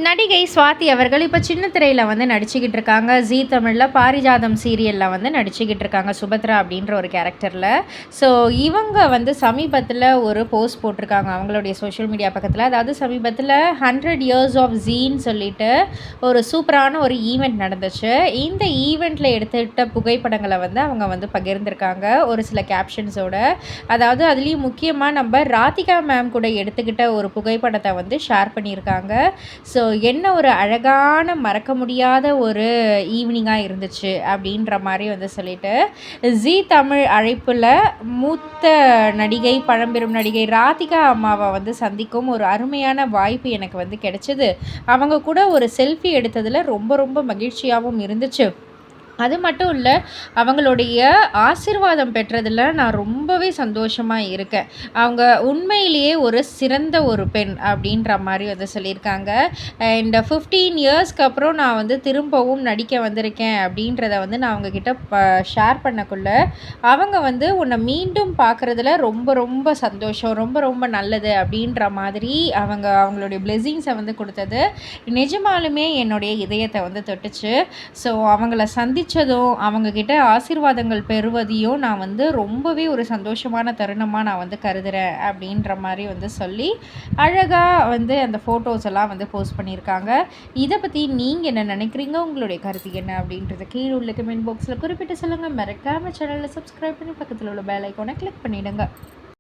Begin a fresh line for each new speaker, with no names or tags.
நடிகை சுவாதி அவர்கள் இப்போ சின்ன திரையில் வந்து நடிச்சுக்கிட்டு இருக்காங்க. ஜீ தமிழில் பாரிஜாதம் சீரியலில் வந்து நடிச்சுக்கிட்டு இருக்காங்க சுபத்ரா அப்படின்ற ஒரு கேரக்டரில். ஸோ இவங்க வந்து சமீபத்தில் ஒரு போஸ்ட் போட்டிருக்காங்க அவங்களுடைய சோஷியல் மீடியா பக்கத்தில். அதாவது சமீபத்தில் 100 இயர்ஸ் ஆஃப் ஜீன்னு சொல்லிட்டு ஒரு சூப்பரான ஒரு ஈவெண்ட் நடந்துச்சு. இந்த ஈவெண்ட்டில் எடுத்துக்கிட்ட புகைப்படங்களை வந்து அவங்க வந்து பகிர்ந்திருக்காங்க ஒரு சில கேப்ஷன்ஸோட. அதாவது அதுலேயும் முக்கியமாக நம்ம ராதிகா மேம் கூட எடுத்துக்கிட்ட ஒரு புகைப்படத்தை வந்து ஷேர் பண்ணியிருக்காங்க. ஸோ என்ன ஒரு அழகான மறக்க முடியாத ஒரு ஈவினிங்காக இருந்துச்சு அப்படின்ற மாதிரி வந்து சொல்லிட்டு, ஜீ தமிழ் அழைப்பில் மூத்த நடிகை பழம்பெரும் நடிகை ராதிகா அம்மாவை வந்து சந்திக்கும் ஒரு அருமையான வாய்ப்பு எனக்கு வந்து கிடைச்சிது. அவங்க கூட ஒரு செல்ஃபி எடுத்ததில் ரொம்ப ரொம்ப மகிழ்ச்சியாகவும் இருந்துச்சு. அது மட்டும் இல்லை, அவங்களுடைய ஆசீர்வாதம் பெற்றதில் நான் ரொம்பவே சந்தோஷமாக இருக்கேன். அவங்க உண்மையிலேயே ஒரு சிறந்த ஒரு பெண் அப்படின்ற மாதிரி வந்து சொல்லியிருக்காங்க. அண்ட் 15 இயர்ஸ்க்கு அப்புறம் நான் வந்து திரும்பவும் நடிக்க வந்திருக்கேன் அப்படின்றத வந்து நான் அவங்கக்கிட்ட ஷேர் பண்ணக்குள்ள அவங்க வந்து உன்னை மீண்டும் பார்க்குறதுல ரொம்ப ரொம்ப சந்தோஷம், ரொம்ப ரொம்ப நல்லது அப்படின்ற மாதிரி அவங்களுடைய பிளெஸிங்ஸை வந்து கொடுத்தது நிஜமாலுமே என்னுடைய இதயத்தை வந்து தொட்டுச்சு. ஸோ அவங்கள சந்தித்ததும் அவங்கக்கிட்ட ஆசீர்வாதங்கள் பெறுவதையும் நான் வந்து ரொம்பவே ஒரு சந்தோஷமான தருணமாக நான் வந்து கருதுகிறேன் அப்படின்ற மாதிரி வந்து சொல்லி அழகாக வந்து அந்த ஃபோட்டோஸ் எல்லாம் வந்து போஸ்ட் பண்ணியிருக்காங்க. இதை பற்றி நீங்கள் என்ன நினைக்கிறீங்க, உங்களுடைய கருத்து என்ன அப்படின்றத கீழே உள்ள கமெண்ட் பாக்ஸில் குறிப்பிட்டு சொல்லுங்கள். மறக்காமல் சேனலில் சப்ஸ்கிரைப் பண்ணி பக்கத்தில் உள்ள பெல் ஐக்கானை கிளிக் பண்ணிவிடுங்க.